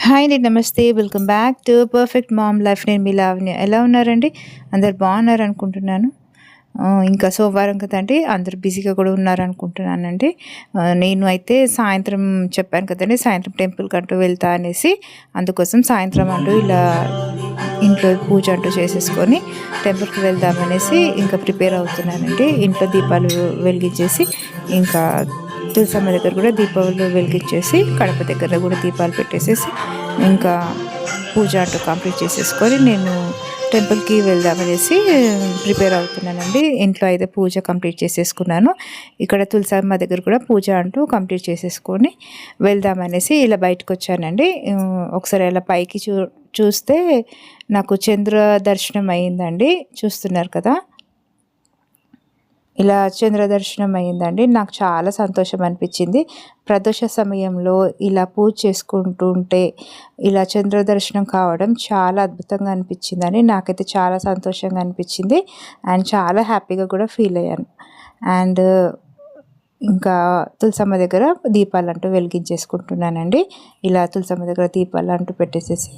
Hi అండి. నమస్తే. Welcome back to perfect mom life. నేను మీ లావణ్య. ఎలా ఉన్నారండి? అందరు బాగున్నారనుకుంటున్నాను. ఇంకా సోమవారం కదండీ! అందరూ బిజీగా కూడా ఉన్నారనుకుంటున్నానండి. నేను అయితే సాయంత్రం చెప్పాను కదండీ! సాయంత్రం టెంపుల్‌కంటూ వెళ్తా అనేసి. అందుకోసం సాయంత్రం అంటూ ఇలా ఇంట్లో పూజ అంటూ చేసేసుకొని టెంపుల్‌కి వెళ్దామనేసి ఇంకా ప్రిపేర్ అవుతున్నానండి. ఇంట్లో దీపాలు వెలిగించేసి ఇంకా తులసమ్మ దగ్గర కూడా దీపాలు వెలిగించేసి కడప దగ్గర కూడా దీపాలు పెట్టేసేసి ఇంకా పూజ అంటూ కంప్లీట్ చేసేసుకొని నేను టెంపుల్‌కి వెళ్దామనేసి ప్రిపేర్ అవుతున్నానండి. ఇంట్లో అయితే పూజ కంప్లీట్ చేసేసుకున్నాను. ఇక్కడ తులసమ్మ దగ్గర కూడా పూజ అంటూ కంప్లీట్ చేసేసుకొని వెళ్దామనేసి ఇలా బయటకొచ్చానండి. ఒకసారి అలా పైకి చూస్తే నాకు చంద్ర దర్శనం అయిందండి. చూస్తున్నారు కదా! ఇలా చంద్ర దర్శనం అయిందండి. నాకు చాలా సంతోషం అనిపించింది. ప్రదోష సమయంలో ఇలా పూజ చేసుకుంటూ ఉంటే ఇలా చంద్ర దర్శనం కావడం చాలా అద్భుతంగా అనిపించిందని నాకైతే చాలా సంతోషంగా అనిపించింది. అండ్ చాలా హ్యాపీగా కూడా ఫీల్ అయ్యాను. అండ్ ఇంకా తులసమ్మ దగ్గర దీపాలంటూ వెలిగించేసుకుంటున్నానండి. ఇలా తులసమ్మ దగ్గర దీపాలంటూ పెట్టేసేసి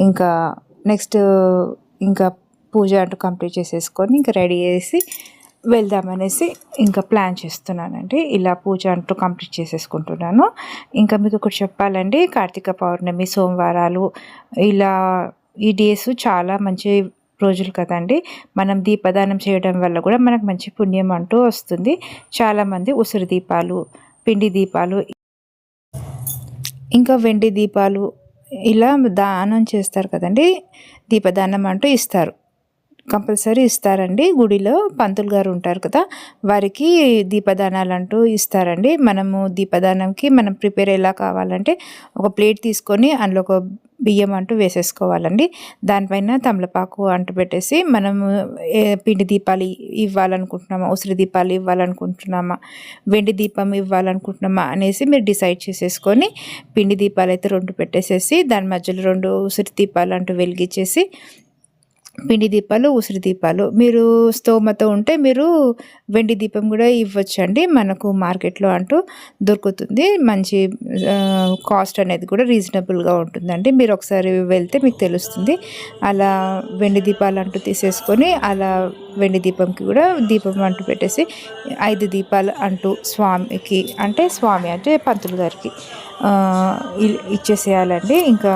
ఇంకా నెక్స్ట్ ఇంకా పూజ అంటూ కంప్లీట్ చేసేసుకొని ఇంకా రెడీ చేసి వెళ్దామనేసి ఇంకా ప్లాన్ చేస్తున్నానండి. ఇలా పూజ అంటూ కంప్లీట్ చేసేసుకుంటున్నాను. ఇంకా మీకు ఒకటి చెప్పాలండి, కార్తీక పౌర్ణమి, సోమవారాలు ఇలా ఈ డేస్ చాలా మంచి రోజులు కదండి. మనం దీపదానం చేయడం వల్ల కూడా మనకు మంచి పుణ్యం అంటూ వస్తుంది. చాలామంది ఉసిరి దీపాలు, పిండి దీపాలు, ఇంకా వెండి దీపాలు ఇలా దానం చేస్తారు కదండి. దీపదానం అంటూ ఇస్తారు, కంపల్సరీ ఇస్తారండి. గుడిలో పంతులు గారు ఉంటారు కదా, వారికి దీపదానాలు అంటూ ఇస్తారండి. మనము దీపదానంకి మనం ప్రిపేర్ ఎలా కావాలంటే ఒక ప్లేట్ తీసుకొని అందులో ఒక బియ్యం అంటూ వేసేసుకోవాలండి. దానిపైన తమలపాకు అంటు పెట్టేసి మనము పిండి దీపాలు ఇవ్వాలనుకుంటున్నామా, ఉసిరి దీపాలు ఇవ్వాలనుకుంటున్నామా, వెండి దీపం ఇవ్వాలనుకుంటున్నామా అనేసి మీరు డిసైడ్ చేసేసుకొని పిండి దీపాలు అయితే 2 పెట్టేసేసి దాని మధ్యలో 2 ఉసిరి దీపాలు అంటూ వెలిగించేసి పిండి దీపాలు, ఉసిరి దీపాలు మీరు స్తోమత ఉంటే మీరు వెండి దీపం కూడా ఇవ్వచ్చండి. మనకు మార్కెట్లో అంటూ దొరుకుతుంది. మంచి కాస్ట్ అనేది కూడా రీజనబుల్గా ఉంటుందండి. మీరు ఒకసారి వెళ్తే మీకు తెలుస్తుంది. అలా వెండి దీపాలు అంటూ తీసేసుకొని అలా వెండి దీపంకి కూడా దీపం అంటూ పెట్టేసి 5 దీపాలు అంటూ స్వామికి అంటే పంతులు గారికి ఇచ్చేసేయాలండి. ఇంకా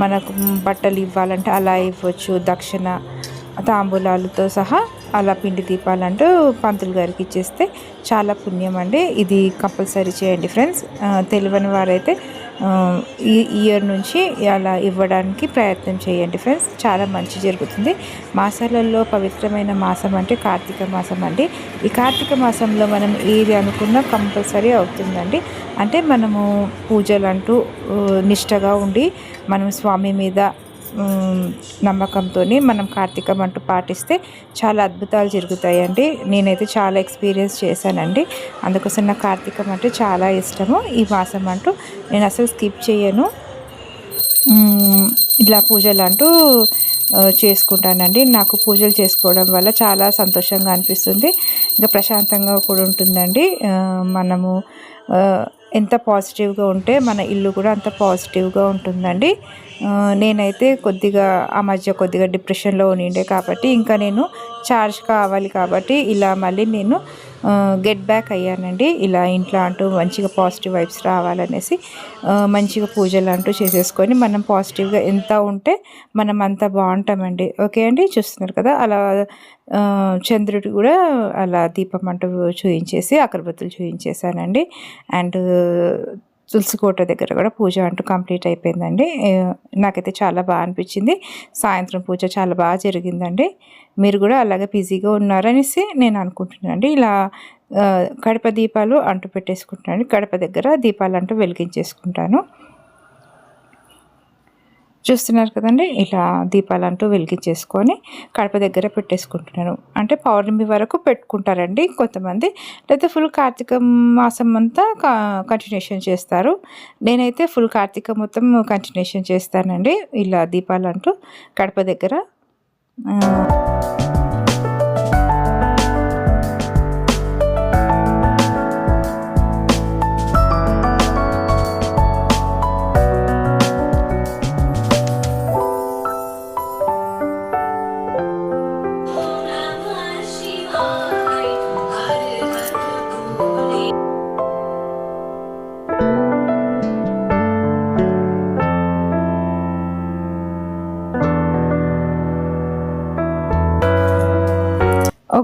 మనకు బట్టలు ఇవ్వాలంటే అలా ఇవ్వచ్చు, దక్షిణ తాంబూలాలతో సహా అలా పిండి దీపాలంటూ పంతులు గారికి ఇచ్చేస్తే చాలా పుణ్యం అండి. ఇది కంపల్సరీ చేయండి ఫ్రెండ్స్. తెలియని వారైతే ఈ ఇయర్ నుంచి అలా ఇవ్వడానికి ప్రయత్నం చేయండి ఫ్రెండ్స్. చాలా మంచి జరుగుతుంది. మాసాలలో పవిత్రమైన మాసం అంటే కార్తీక మాసం అండి. ఈ కార్తీక మాసంలో మనం ఏది అనుకున్నా కంపల్సరీ అవుతుందండి. అంటే మనము పూజలు అంటూ నిష్టగా ఉండి మనం స్వామి మీద నమ్మకంతో మనం కార్తీకం అంటూ పాటిస్తే చాలా అద్భుతాలు జరుగుతాయండి. నేనైతే చాలా ఎక్స్పీరియన్స్ చేశానండి. అందుకోసం నాకు కార్తీకం అంటే చాలా ఇష్టము. ఈ మాసం అంటూ నేను అసలు స్కిప్ చేయను. ఇలా పూజలు అంటూ చేసుకుంటానండి. నాకు పూజలు చేసుకోవడం వల్ల చాలా సంతోషంగా అనిపిస్తుంది. ఇంకా ప్రశాంతంగా కూడా ఉంటుందండి. మనము ఎంత పాజిటివ్గా ఉంటే మన ఇల్లు కూడా అంత పాజిటివ్గా ఉంటుందండి. నేనైతే ఆ మధ్య కొద్దిగా డిప్రెషన్లో ఉండే కాబట్టి ఇంకా నేను చార్జ్ కావాలి కాబట్టి ఇలా మళ్ళీ నేను గెట్ బ్యాక్ అయ్యానండి. ఇలా ఇంట్లో అంటూ మంచిగా పాజిటివ్ వైబ్స్ రావాలనేసి మంచిగా పూజలు అంటూ చేసేసుకొని మనం పాజిటివ్గా ఎంత ఉంటే మనం అంత బాగుంటామండి. ఓకే అండి, చూస్తున్నారు కదా అలా చంద్రుడు కూడా అలా దీపం అంటూ చూయించేసి అగరబత్తులు చూయించేసానండి. అండ్ తులసి కోట దగ్గర కూడా పూజ అంటూ కంప్లీట్ అయిపోయిందండి. నాకైతే చాలా బాగా అనిపించింది. సాయంత్రం పూజ చాలా బాగా జరిగిందండి. మీరు కూడా అలాగే బిజీగా ఉన్నారనేసి నేను అనుకుంటున్నానండి. ఇలా కడప దీపాలు అంటూ పెట్టేసుకుంటున్నాను. కడప దగ్గర దీపాలు అంటూ వెలిగించేసుకుంటాను. చూస్తున్నారు కదండి, ఇలా దీపాలు అంటూ వెలిగించేసుకొని కడప దగ్గర పెట్టేసుకుంటున్నాను. అంటే పౌర్ణమి వరకు పెట్టుకుంటారండి కొంతమంది, లేకపోతే ఫుల్ కార్తీక మాసం అంతా కంటిన్యూషన్ చేస్తారు. నేనైతే ఫుల్ కార్తీక మొత్తం కంటిన్యూషన్ చేస్తానండి. ఇలా దీపాలు అంటూ కడప దగ్గర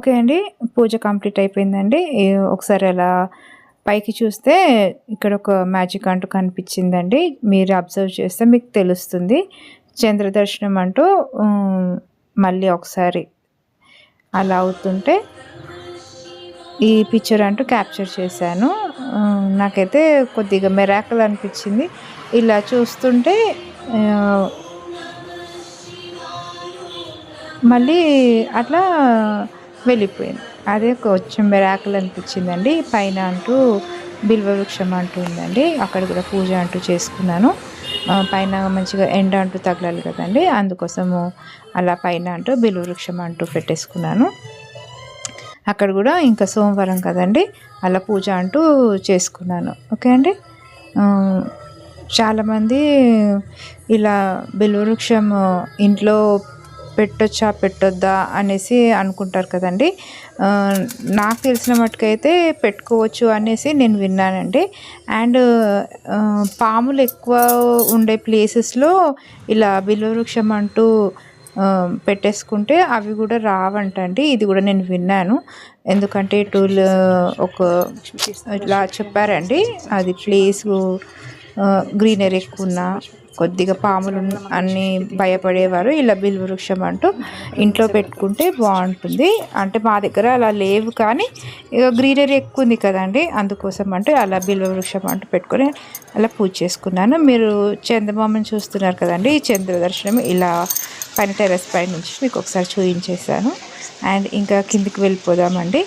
ఓకే అండి, పూజ కంప్లీట్ అయిపోయిందండి. ఒకసారి అలా పైకి చూస్తే ఇక్కడ ఒక మ్యాజిక్ అంటూ కనిపించిందండి. మీరు అబ్జర్వ్ చేస్తే మీకు తెలుస్తుంది. చంద్ర దర్శనం అంటూ మళ్ళీ ఒకసారి అలా అవుతుంటే ఈ పిక్చర్ అంటూ క్యాప్చర్ చేశాను. నాకైతే కొద్దిగా మిరాకిల్ అనిపించింది. ఇలా చూస్తుంటే మళ్ళీ అట్లా వెళ్ళిపోయింది. అదే కొంచెం మిరాకిల్ అనిపించిందండి. పైన అంటూ బిల్వవృక్షం అంటూ ఉందండి, అక్కడ కూడా పూజ అంటూ చేసుకున్నాను. పైన మంచిగా ఎండ అంటూ తగలాలి కదండి, అందుకోసము అలా పైన అంటూ బిల్వవృక్షం అంటూ పెట్టేసుకున్నాను. అక్కడ కూడా ఇంకా సోమవారం కదండి, అలా పూజ అంటూ చేసుకున్నాను. ఓకే అండి, చాలామంది ఇలా బిల్వవృక్షం ఇంట్లో పెట్టొచ్చా పెట్టొద్దా అనేసి అనుకుంటారు కదండి. నాకు తెలిసిన మట్టుకైతే పెట్టుకోవచ్చు అనేసి నేను విన్నానండి. అండ్ పాములు ఎక్కువ ఉండే ప్లేసెస్లో ఇలా బిల్వవృక్షం అంటూ పెట్టేసుకుంటే అవి కూడా రావంటండి. ఇది కూడా నేను విన్నాను. ఎందుకంటే ఒక ఇట్లా చెప్పారండి, అది ప్లేసు గ్రీనరీ ఎక్కువ ఉన్న కొద్దిగా పాములు అన్నీ భయపడేవారు. ఇలా బిల్వవృక్షం అంటూ ఇంట్లో పెట్టుకుంటే బాగుంటుంది. అంటే మా దగ్గర అలా లేవు, కానీ ఇక గ్రీనరీ ఎక్కువ ఉంది కదండి, అందుకోసం అంటే అలా బిల్వవృక్షం అంటూ పెట్టుకొని అలా పూజ చేసుకున్నాను. మీరు చందమామని చూస్తున్నారు కదండి, ఈ చంద్ర దర్శనం ఇలా పైన టెర్రస్ పై నుంచి మీకు ఒకసారి చూపించేసాను. అండ్ ఇంకా కిందికి వెళ్ళిపోదామండి.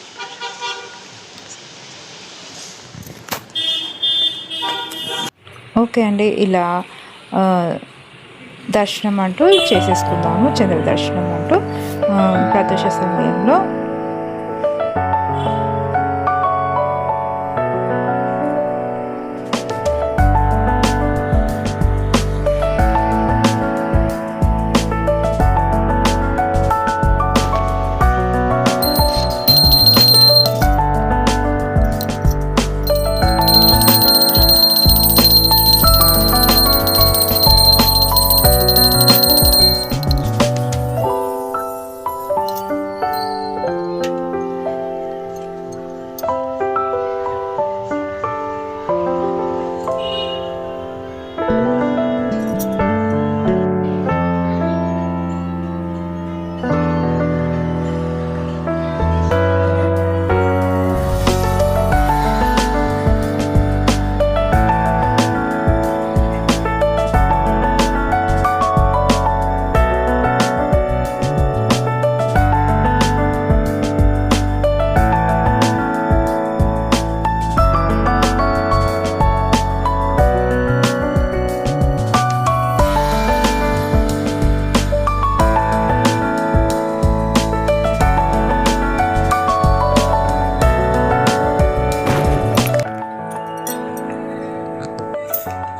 ఓకే అండి, ఇలా దర్శనం అంటూ చేసేసుకుందాము. చంద్ర దర్శనం అంటూ ప్రదోష సమయంలో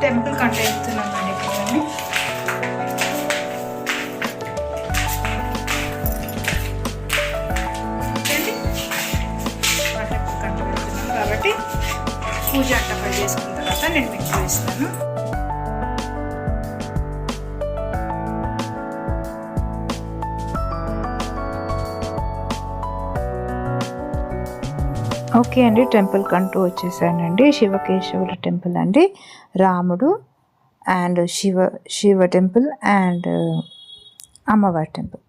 టెంపుల్ కంటే వెళ్తున్నామండి. టెంపుల్ కంటే వెళ్తున్నాం కాబట్టి పూజ అట్టపై చేసుకున్న తర్వాత నేను మీకు చూపిస్తాను. ఓకే అండి, టెంపుల్ కంటూ వచ్చేసానండి. శివకేశవుల టెంపుల్ అండి, రాముడు అండ్ శివ టెంపుల్ అండ్ అమ్మవారి టెంపుల్,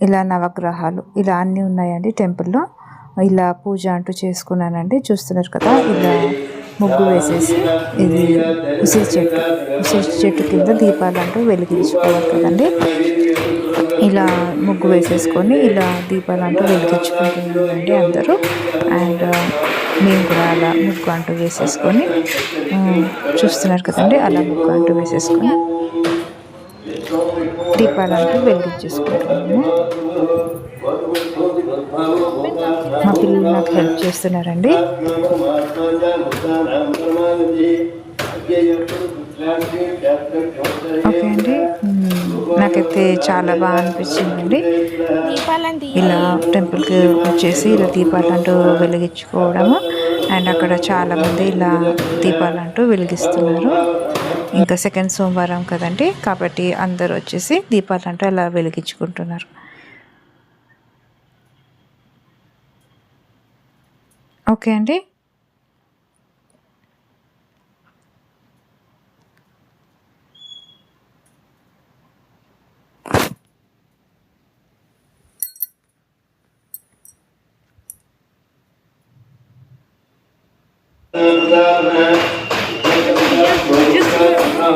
ఇలా నవగ్రహాలు ఇలా అన్నీ ఉన్నాయండి టెంపుల్లో. ఇలా పూజ అంటూ చేసుకున్నానండి. చూస్తున్నారు కదా, ఇలా ముగ్గు వేసేసి ఇది ఉసిరి చెట్టు కింద దీపాలు అంటూ వెలిగించుకోవాలి కదండి. ఇలా ముగ్గు వేసేసుకొని ఇలా దీపాలు అంటూ వెలిగించుకుంటున్నామండి అందరూ. అండ్ మేము కూడా అలా ముగ్గు అంటూ వేసేసుకొని చూస్తున్నారు కదండి, అలా ముగ్గు అంటూ వేసేసుకొని దీపాలు అంటూ వెలిగించేసుకుంటున్నాము. మా పిల్లలు నాకు హెల్ప్ చేస్తున్నారండి. ఓకే అండి, నాకైతే చాలా బాగా అనిపించిందండి. ఇలా టెంపుల్కి వచ్చేసి ఇలా దీపాలు అంటూ వెలిగించుకోవడము. అండ్ అక్కడ చాలామంది ఇలా దీపాలు అంటూ వెలిగిస్తున్నారు. ఇంకా సెకండ్ సోమవారం కదండి, కాబట్టి అందరూ వచ్చేసి దీపాలు అంటూ అలా వెలిగించుకుంటున్నారు. ఓకే అండి.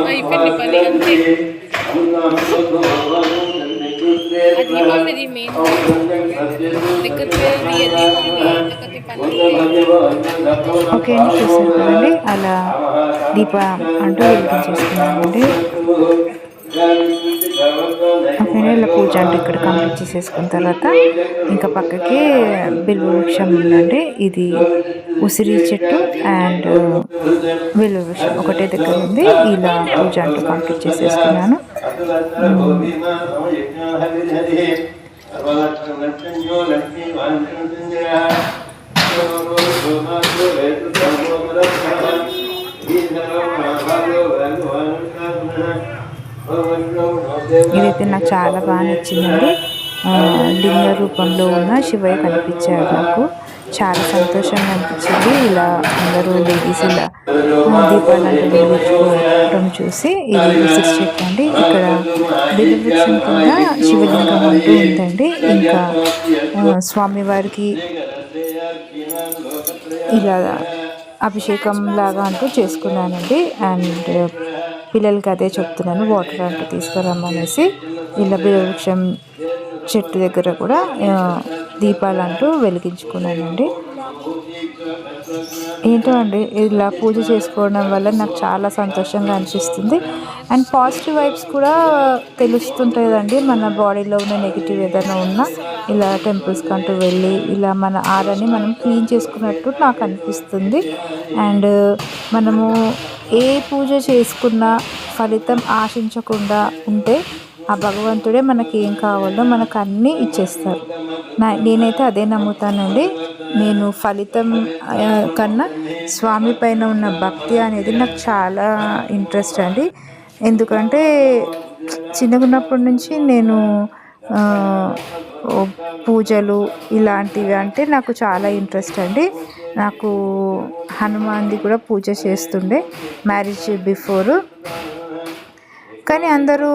అయిపోయింది పని అంతే. అది దీపావళిది మెయిన్ ఓకే అండి, చూసారు కదండి, అలా దీపం అంటూ వెలిగించేసుకున్నానండి. ఓకే, ఇలా పూజ అంటూ ఇక్కడ కంప్లీట్ చేసేసుకున్న తర్వాత ఇంకా పక్కకి బిల్వ వృక్షం ఉందండి. ఇది ఉసిరి చెట్టు అండ్ బిల్వ వృక్షం ఒకటే దగ్గర ఉంది. ఇలా పూజ అంటూ కంప్లీట్ చేసేసుకున్నాను. ఇదైతే నాకు చాలా బాగా నచ్చిందండి. లింగ రూపంలో ఉన్న శివయ్య కనిపించారు. నాకు చాలా సంతోషంగా అనిపించింది. ఇలా అందరూ లేడీస్ ఇలా దీపాలను వెలిగించుకోవడం చూసి. ఇది ఉసిరి చెట్టు అండి. ఇక్కడ బిల్వవృక్షం కింద శివలింగం అంటూ ఉందండి. ఇంకా స్వామివారికి ఇలా అభిషేకం లాగా అంటూ చేసుకున్నానండి. అండ్ పిల్లలకి అదే చెప్తున్నాను, వాటర్ అంటూ తీసుకురమ్మనేసి. ఇలా బిల్వవృక్షం చెట్టు దగ్గర కూడా దీపాలు అంటూ వెలిగించుకున్నానండి. ఏంటో అండి, ఇలా పూజ చేసుకోవడం వల్ల నాకు చాలా సంతోషంగా అనిపిస్తుంది. అండ్ పాజిటివ్ వైబ్స్ కూడా తెలుస్తుంటుందండి. మన బాడీలో ఉన్న నెగిటివ్ ఏదైనా ఉన్నా ఇలా టెంపుల్స్కి అంటూ వెళ్ళి ఇలా మన ఆరాని మనం క్లీన్ చేసుకున్నట్టు నాకు అనిపిస్తుంది. అండ్ మనము ఏ పూజ చేసుకున్నా ఫలితం ఆశించకుండా ఉంటే ఆ భగవంతుడే మనకి ఏం కావాలో మనకు అన్నీ ఇచ్చేస్తారు. నేనైతే అదే నమ్ముతానండి. నేను ఫలితం కన్నా స్వామి పైన ఉన్న భక్తి అనేది నాకు చాలా ఇంట్రెస్ట్ అండి. ఎందుకంటే చిన్నగున్నప్పటి నుంచి నేను పూజలు ఇలాంటివి అంటే నాకు చాలా ఇంట్రెస్ట్ అండి. నాకు హనుమాన్ది కూడా పూజ చేస్తుండే మ్యారేజ్ బిఫోరు. కానీ అందరూ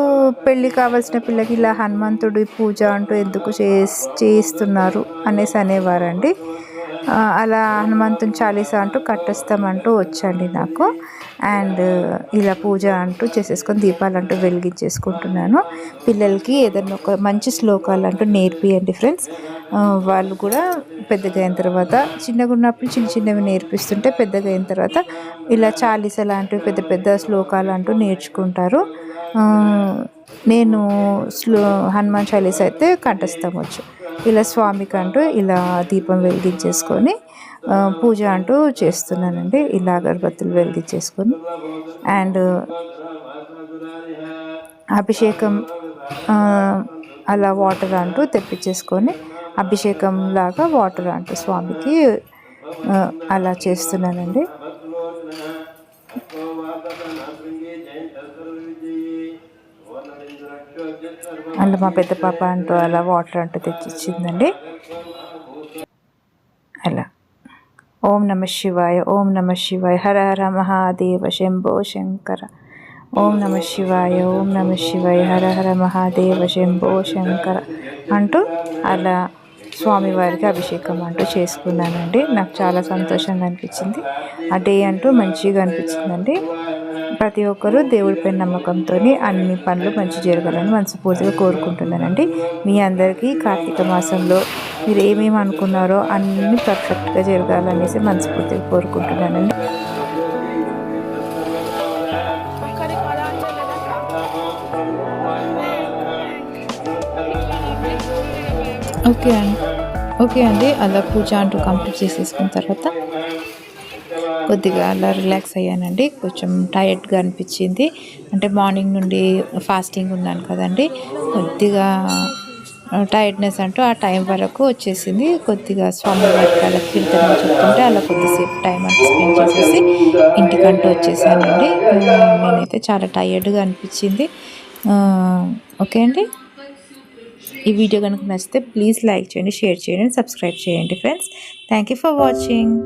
పెళ్ళి కావాల్సిన పిల్లకి ఇలా హనుమంతుడి పూజ అంటూ ఎందుకు చేయిస్తున్నారు అనేసి అనేవారండి. అలా హనుమంతుని చాలీసా అంటూ కట్టేస్తామంటూ వచ్చండి నాకు. అండ్ ఇలా పూజ అంటూ చేసేసుకొని దీపాలు అంటూ వెలిగించేసుకుంటున్నాను. పిల్లలకి ఏదైనా ఒక మంచి శ్లోకాలు అంటూ నేర్పియండి ఫ్రెండ్స్. వాళ్ళు కూడా పెద్దగా అయిన తర్వాత, చిన్నగా ఉన్నప్పుడు చిన్న చిన్నవి నేర్పిస్తుంటే పెద్దగా అయిన తర్వాత ఇలా చాలీసా లాంటివి పెద్ద పెద్ద శ్లోకాలు అంటూ నేర్చుకుంటారు. నేను హనుమాన్ చాలీసా అయితే కంఠస్థం వచ్చు. ఇలా స్వామికి అంటూ ఇలా దీపం వెలిగించేసుకొని పూజ అంటూ చేస్తున్నానండి. ఇలా అగరబత్తులు వెలిగించేసుకొని అండ్ అభిషేకం అలా వాటర్ అంటూ తెప్పించేసుకొని అభిషేకం లాగా వాటర్ అంటూ స్వామికి అలా చేస్తున్నానండి. అలా మా పెద్ద పాప అంటూ అలా వాటర్ అంటూ తెచ్చిచ్చిందండి. అలా ఓం నమ శివాయ, ఓం నమ శివాయ, హర హర మహాదేవ శంభో శంకర. ఓం నమ శివాయ, ఓం నమ శివాయ, హర హర మహాదేవ శంభో శంకర అంటూ అలా స్వామివారికి అభిషేకం అంటూ చేసుకున్నానండి. నాకు చాలా సంతోషంగా అనిపించింది. ఆ డే అంటూ మంచిగా అనిపించిందండి. ప్రతి ఒక్కరూ దేవుడిపై నమ్మకంతో అన్ని పనులు మంచి జరగాలని మనస్ఫూర్తిగా కోరుకుంటున్నానండి. మీ అందరికీ కార్తీక మాసంలో మీరు ఏమేమి అనుకున్నారో అన్నీ పర్ఫెక్ట్గా జరగాలనేసి మనస్ఫూర్తిగా కోరుకుంటున్నానండి. ఓకే అండి, అలా పూజ అంటూ కంప్లీట్ చేసేసుకున్న తర్వాత కొద్దిగా అలా రిలాక్స్ అయ్యానండి. కొంచెం టైర్డ్గా అనిపించింది. అంటే మార్నింగ్ నుండి ఫాస్టింగ్ ఉన్నాను కదండి, కొద్దిగా టైర్డ్నెస్ అంటూ ఆ టైం వరకు వచ్చేసింది. కొద్దిగా స్వామివారికి అలా కీర్తన చెప్తుంటే అలా కొద్దిసేపు టైం అంతా స్పెండ్ చేసేసి ఇంటికంటూ వచ్చేసానండి. నేనైతే చాలా టైర్డ్గా అనిపించింది. ఓకే అండి. ఈ వీడియో కనుక నచ్చితే ప్లీజ్ లైక్ చేయండి, షేర్ చేయండి, సబ్స్క్రైబ్ చేయండి friends. Thank you for watching.